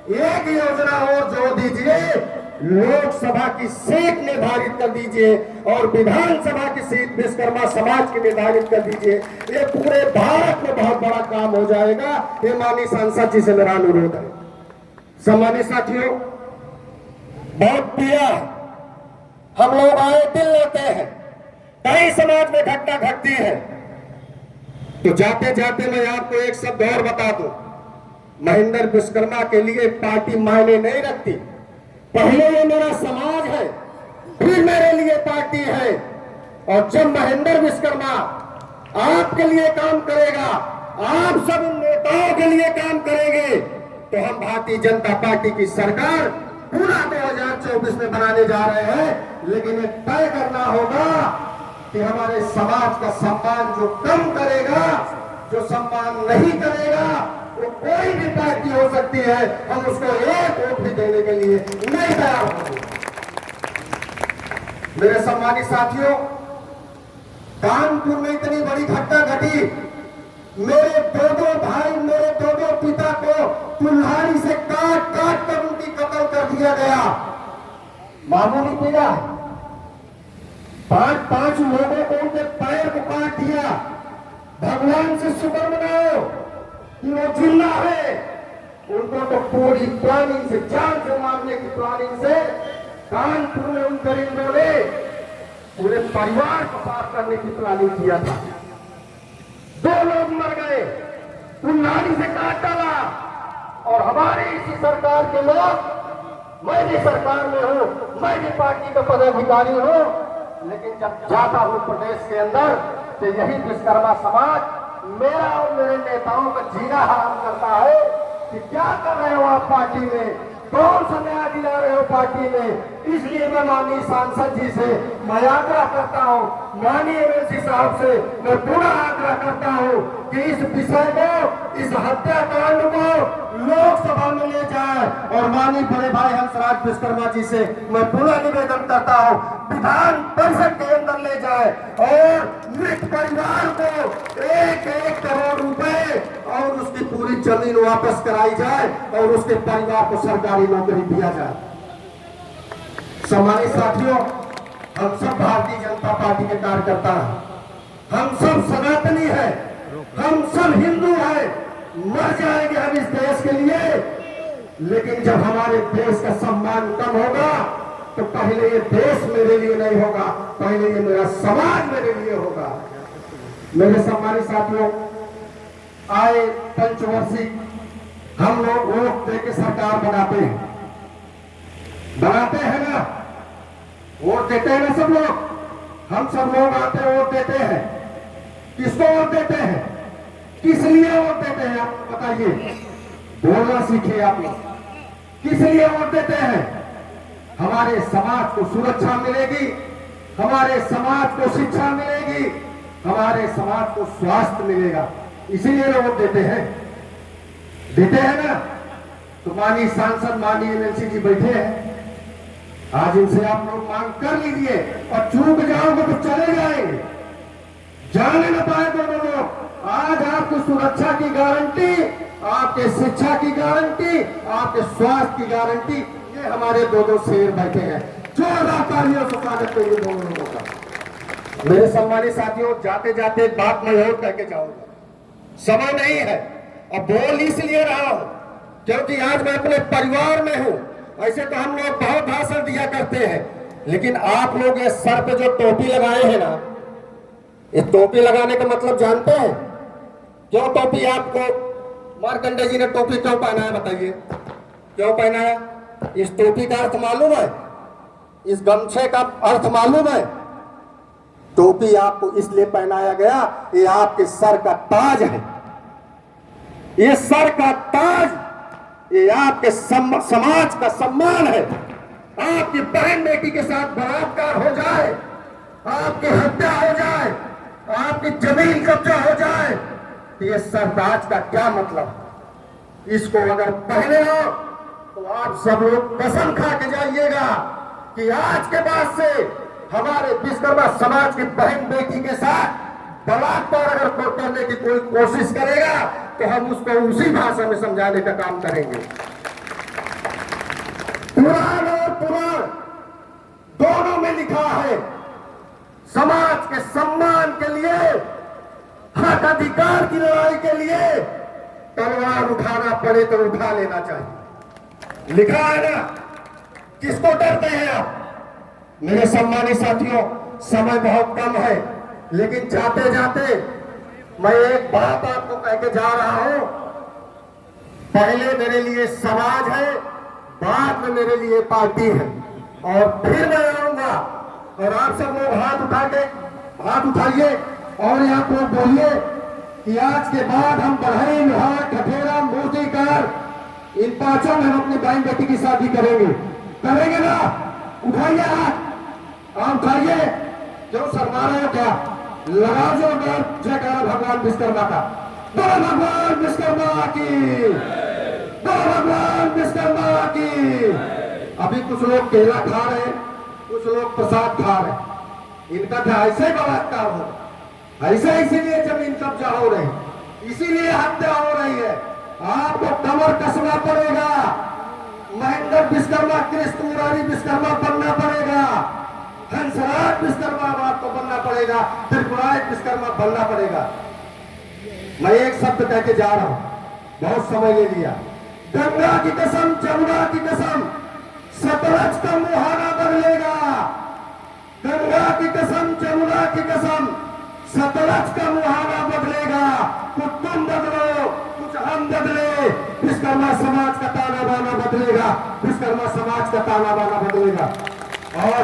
एक योजना और जोड़ दीजिए, लोकसभा की सीट निर्धारित कर दीजिए और विधानसभा की सीट विश्वकर्मा समाज की निर्धारित कर दीजिए। ये पूरे भारत में बहुत बड़ा काम हो जाएगा। ये माननीय सांसद जी से मेरा अनुरोध है। सम्मानित साथियों, बहुत प्रिय हम लोग आए दिन लेते हैं, कई समाज में घटना घटती है, तो जाते जाते मैं आपको एक शब्द और बता दूं, महेंद्र विश्वकर्मा के लिए पार्टी मायने नहीं रखती। पहले ये मेरा समाज है, फिर मेरे लिए पार्टी है। और जब महेंद्र विश्वकर्मा आपके लिए काम करेगा, आप सब नेताओं के लिए काम करेंगे, तो हम भारतीय जनता पार्टी की सरकार पूरा 2024 में बनाने जा रहे हैं। लेकिन ये तय करना होगा कि हमारे समाज का सम्मान जो कम करेगा, जो सम्मान नहीं करेगा, वो कोई भी पार्टी हो सकती है, हम उसको एक वोट भी देने के लिए नहीं तैयार होंगे। मेरे सम्मानित साथियों, कानपुर में इतनी बड़ी घटना घटी, मेरे दो भाई, मेरे दो पिता को कुल्हाड़ी से काट काट कर उनकी कत्ल कर दिया गया। मामूली पीड़ा, 5 लोगों को उनके पैर को काट दिया। भगवान से शुक्र मनाओ कि वो जिंदा है। उनको तो पूरी प्लानिंग से, जान से मारने की प्लानिंग से कानपुर में उन दरिंदों ने पूरे परिवार को साफ करने की प्लानिंग किया था। 2 लोग मर गए, कुल्हाड़ी से काट डाला। और हमारे इसी सरकार के लोग, मैं भी सरकार में हूं, मैं भी पार्टी का पदाधिकारी हूं, लेकिन जब जाता हूं प्रदेश के अंदर, तो यही विश्वकर्मा समाज मेरा और मेरे नेताओं का जीना हराम करता है कि क्या कर रहे हो आप पार्टी में, कौन सा न्याय दिला रहे हो पार्टी में। इसलिए मैं माननीय सांसद जी से मैं आग्रह करता हूं, माननीय एमएलसी साहब से मैं पूरा आग्रह करता हूं कि इस विषय को, इस हत्याकांड को लोकसभा में ले जाए। और माननीय बड़े भाई हंसराज विश्वकर्मा जी से मैं पूरा निवेदन करता हूं, विधान परिषद के अंदर ले जाए और मृत परिवार को 1-1 करोड़ रुपए और उसकी पूरी जमीन वापस कराई जाए और उसके परिवार को सरकारी नौकरी दिया जाए। सम्मानित साथियों, हम सब भारतीय जनता पार्टी के कार्यकर्ता हैं, हम सब सनातनी हैं, हम सब हिंदू हैं, मर जाएंगे हम इस देश के लिए। लेकिन जब हमारे देश का सम्मान कम होगा, तो पहले ये देश मेरे लिए नहीं होगा, पहले ये मेरा समाज मेरे लिए होगा। मेरे सम्मानित साथियों, आए पंचवर्षीय हम लोग वोट देके सरकार बनाते हैं ना, वोट देते हैं ना सब लोग, हम सब लोग आते हैं, वोट देते हैं। किसको वोट देते हैं, किस लिए वोट देते हैं, आप बताइए, बोलना सीखिए आप लोग। किस लिए वोट देते हैं? हमारे समाज को सुरक्षा मिलेगी, हमारे समाज को शिक्षा मिलेगी, हमारे समाज को स्वास्थ्य मिलेगा, इसीलिए लोग वोट देते हैं। देते हैं ना? तो माननीय सांसद, माननीय एमएलसी जी बैठे हैं, आज इनसे आप लोग मांग कर लीजिए, और चूक जाओगे तो चले जाएंगे, जाने न पाए दोनों लोग। आज आपकी सुरक्षा की गारंटी, आपके शिक्षा की गारंटी, आपके स्वास्थ्य की गारंटी, ये हमारे दो शेर बैठे हैं। जोरदार तालियों से स्वागत करिए दोनों लोगों का। मेरे सम्मानित साथियों, जाते जाते एक बात मैं और कह के जाऊंगा, समय नहीं है, अब बोल इसलिए रहा हूं क्योंकि आज मैं अपने परिवार में हूं। ऐसे तो हम लोग बहुत भाषण दिया करते हैं, लेकिन आप लोग ये सर पे जो टोपी लगाए हैं ना, ये टोपी लगाने का मतलब जानते हैं? क्यों टोपी आपको मार्कंडे जी ने टोपी क्यों पहना है, बताइए क्यों पहना है? इस टोपी का अर्थ मालूम है? इस गमछे का अर्थ मालूम है? टोपी आपको इसलिए पहनाया गया, ये आपके सर का ताज है, ये सर का ताज, ये आपके समाज का सम्मान है। आपकी बहन बेटी के साथ बलात्कार हो जाए, आपकी हत्या हो जाए, आपकी जमीन कब्जा हो जाए, तो ये सरताज का क्या मतलब? इसको अगर पहने हो तो आप सब लोग कसम खा के जाइएगा कि आज के बाद से हमारे विश्वकर्मा समाज की बहन बेटी के साथ बलात्कार अगर कोई करने की कोई कोशिश करेगा तो हम उसको उसी भाषा में समझाने का काम करेंगे। पुराण और पुराण दोनों में लिखा है, समाज के सम्मान के लिए, हक अधिकार की लड़ाई के लिए तलवार उठाना पड़े तो उठा लेना चाहिए। लिखा है ना, किसको डरते हैं आप? मेरे सम्मानित साथियों, समय बहुत कम है, लेकिन जाते जाते मैं एक बात आपको कह के जा रहा हूं। पहले मेरे लिए समाज है, बाद में मेरे लिए पार्टी है, और फिर मैं आऊंगा। और आप सब लोग हाथ उठाइए और यहाँ को बोलिए कि आज के बाद हम बढ़ई, लोहार, ठठेरा, मूर्तिकार, इन पांचों में हम अपनी बहन बेटी की शादी करेंगे ना? उठाइए हाथ, आप उठाइए। क्यों शर्मा रहे हो क्या? लगाओ जोरदार जयकारा भगवान विश्वकर्मा का। बोलो भगवान विश्वकर्मा की, बोलो भगवान विश्वकर्मा की। अभी कुछ लोग केला खा रहे हैं, कुछ लोग प्रसाद खा रहे हैं। इनका तो ऐसे बलात्कार हो, ऐसे इसीलिए जमीन कब्जा हो रही, इसीलिए हत्या हो रही है। आपको कमर कसना पड़ेगा, महेंद्र विश्वकर्मा, कृष्ण मुरारी विश्वकर्मा बनना पड़ेगा, हंसराज विश्वकर्मा आपको बनना पड़ेगा, त्रिपुरारी विश्वकर्मा बनना पड़ेगा। मैं एक शब्द कह के जा रहा हूं, बहुत समय ले लिया। गंगा की कसम, जमुना की कसम, सतलज का मुहाना बदलेगा। गंगा की कसम, जमुना की कसम, सतलज का मुहाना बदलेगा। कुछ तुम बदलो, कुछ हम बदले, विश्वकर्मा समाज का ताना बाना बदलेगा, विश्वकर्मा समाज का ताना बाना बदलेगा। और